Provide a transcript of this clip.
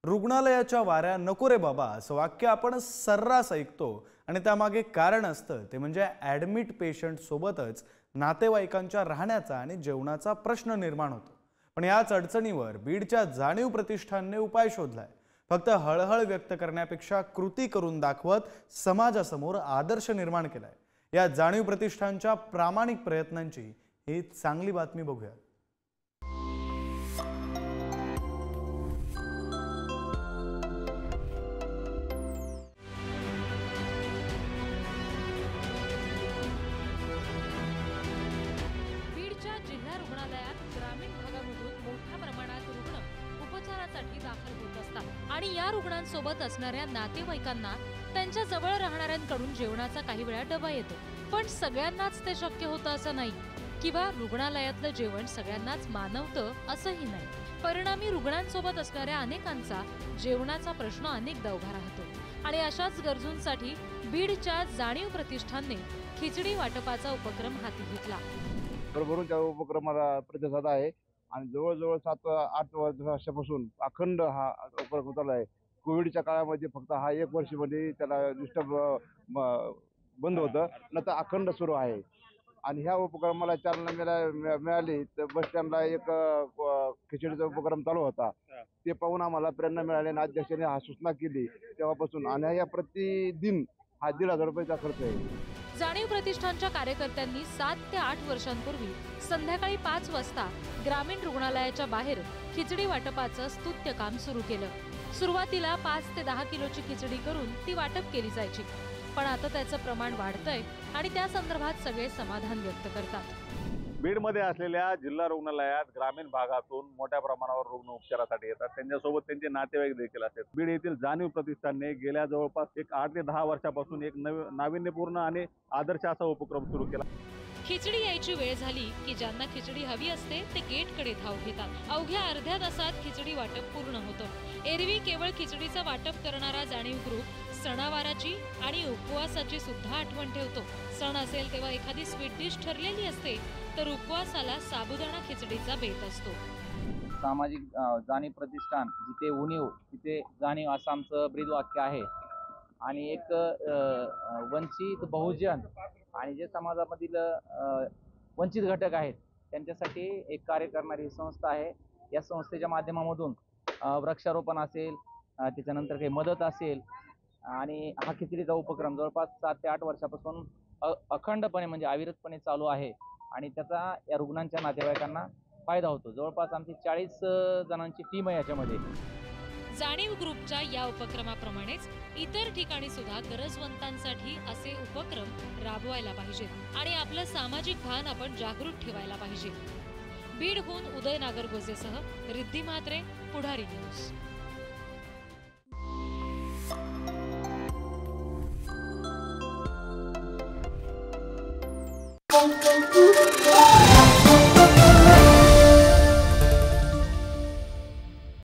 रुग्णालयाच्या वाऱ्या नको रे बाबा असं वाक्य आपण सर्रास ऐकतो आणि त्यामागे कारण असतं ते म्हणजे ॲडमिट पेशंट सोबतच नातेवाईकांच्या राहण्याचा आणि जेवणाचा प्रश्न निर्माण होतो। पण याच अडचणीवर बीडच्या जाणीव प्रतिष्ठानने उपाय शोधलाय। फक्त हळहळ व्यक्त करण्यापेक्षा कृती करून दाखवत समाजासमोर आदर्श निर्माण केलाय। या जाणीव प्रतिष्ठानच्या प्रामाणिक प्रयत्नांची ही चांगली बातमी बघूया। जिल्हा रुग्णालयात ग्रामीण भागामधून मोठ्या प्रमाणात रुग्ण उपचारासाठी दाखल होत असतात आणि या रुग्णांसोबत असणाऱ्या नातेवाईकांना त्यांच्या जवळ राहणाऱ्यांकडून जेवणाचा काही वेळा डबा येतो। पण सगळ्यांनाच ते शक्य होतं असं नाही किंवा रुग्णालयातलं जेवण सगळ्यांनाच मानवतं असंही नाही। परिणामी रुग्णांसोबत असणाऱ्या अनेकांचा जेवणाचा प्रश्न अनेकदा उभा राहतो आणि अशाच गरजूंसाठी बीडच्या जाणीव प्रतिष्ठानने खिचडी वाटपाचा उपक्रम हाती घेतला। भरभरून त्या उपक्रमाला प्रतिसाद आहे आणि जवळजवळ 7-8 वर्षापासून अखंड हा उपक्रम चालू आहे। कोविडच्या काळामध्ये फक्त हा 1 वर्षामध्ये त्याला डिस्टर्ब बंद होतं, नंतर अखंड सुरू आहे। आणि ह्या उपक्रमाला चालना मिळाली तर बस स्टँडला एक खिचडीचा उपक्रम चालू होता, ते पाहून आम्हाला प्रेरणा मिळाली आणि अध्यक्षाने हा सूचना केली तेव्हापासून आणि या प्रतिदिन हा 1,500 रुपयाचा खर्च आहे। जाणीव प्रतिष्ठानच्या कार्यकर्त्यांनी 7 ते 8 वर्षांपूर्वी संध्याकाळी 5 वाजता ग्रामीण रुग्णालयाच्या बाहेर खिचडी वाटपाचं स्तुत्य काम सुरू केलं। सुरुवातीला 5 ते 10 किलोची खिचडी करून ती वाटप केली जायची, पण आता त्याचं प्रमाण वाढतंय आणि त्या संदर्भात सगळे समाधान व्यक्त करतात। बीडमध्ये असलेल्या जिल्हा रुग्णालयात ग्रामीण भागातून मोठ्या प्रमाणावर रुग्ण उपचारासाठी येतात, त्यांच्यासोबत त्यांचे नातेवाईक देखील असतात। बीड येथील जाणीव प्रतिष्ठानने गेल्या जवळपास 8 ते 10 वर्षापासून एक नाविन्यपूर्ण आणि आदर्श असा उपक्रम सुरू केला। खिचडी यायची वेळ झाली की ज्यांना खिचडी हवी असते ते गेटकडे धाव घेतात। अवघ्या अर्ध्या तासात खिचडी वाटप पूर्ण होतं। एरवी केवळ खिचडीचं वाटप करणारा जाणीव ग्रुप सणावाराची आणि उपवासाची सुद्धा आठवण ठेवतो। सण असेल तेव्हा एखादी स्वीट डिश ठरलेली असते, तर उपवासाला साबुदाणा खिचडीचा बेत असतो। सामाजिक जाणीव प्रतिष्ठान जिथे उणीव तिथे जाणीव असं आमचं ब्रीदवाक्य आहे आणि एक वंचित बहुजन आणि जे समाजामधील वंचित घटक आहेत त्यांच्यासाठी एक कार्य करणारी ही संस्था आहे। या संस्थेच्या माध्यमामधून वृक्षारोपण असेल, त्याच्यानंतर काही मदत असेल आणि हा खिचडीचा उपक्रम जवळपास 7 ते 8 वर्षापासून अखंडपणे म्हणजे अविरतपणे चालू आहे आणि त्याचा या रुग्णांच्या नातेवाईकांना फायदा होतो। जवळपास आमची 40 जणांची टीम आहे याच्यामध्ये। जाणीव ग्रुपच्या या उपक्रमाप्रमाणेच इतर ठिकाणी सुद्धा गरजवंतांसाठी असे उपक्रम राबवायला पाहिजेत आणि आपलं सामाजिक भान आपण जागृत ठेवायला पाहिजे। बीडहून उदय नागरगोजेसह रिद्धी म्हात्रे, पुढारी न्यूज।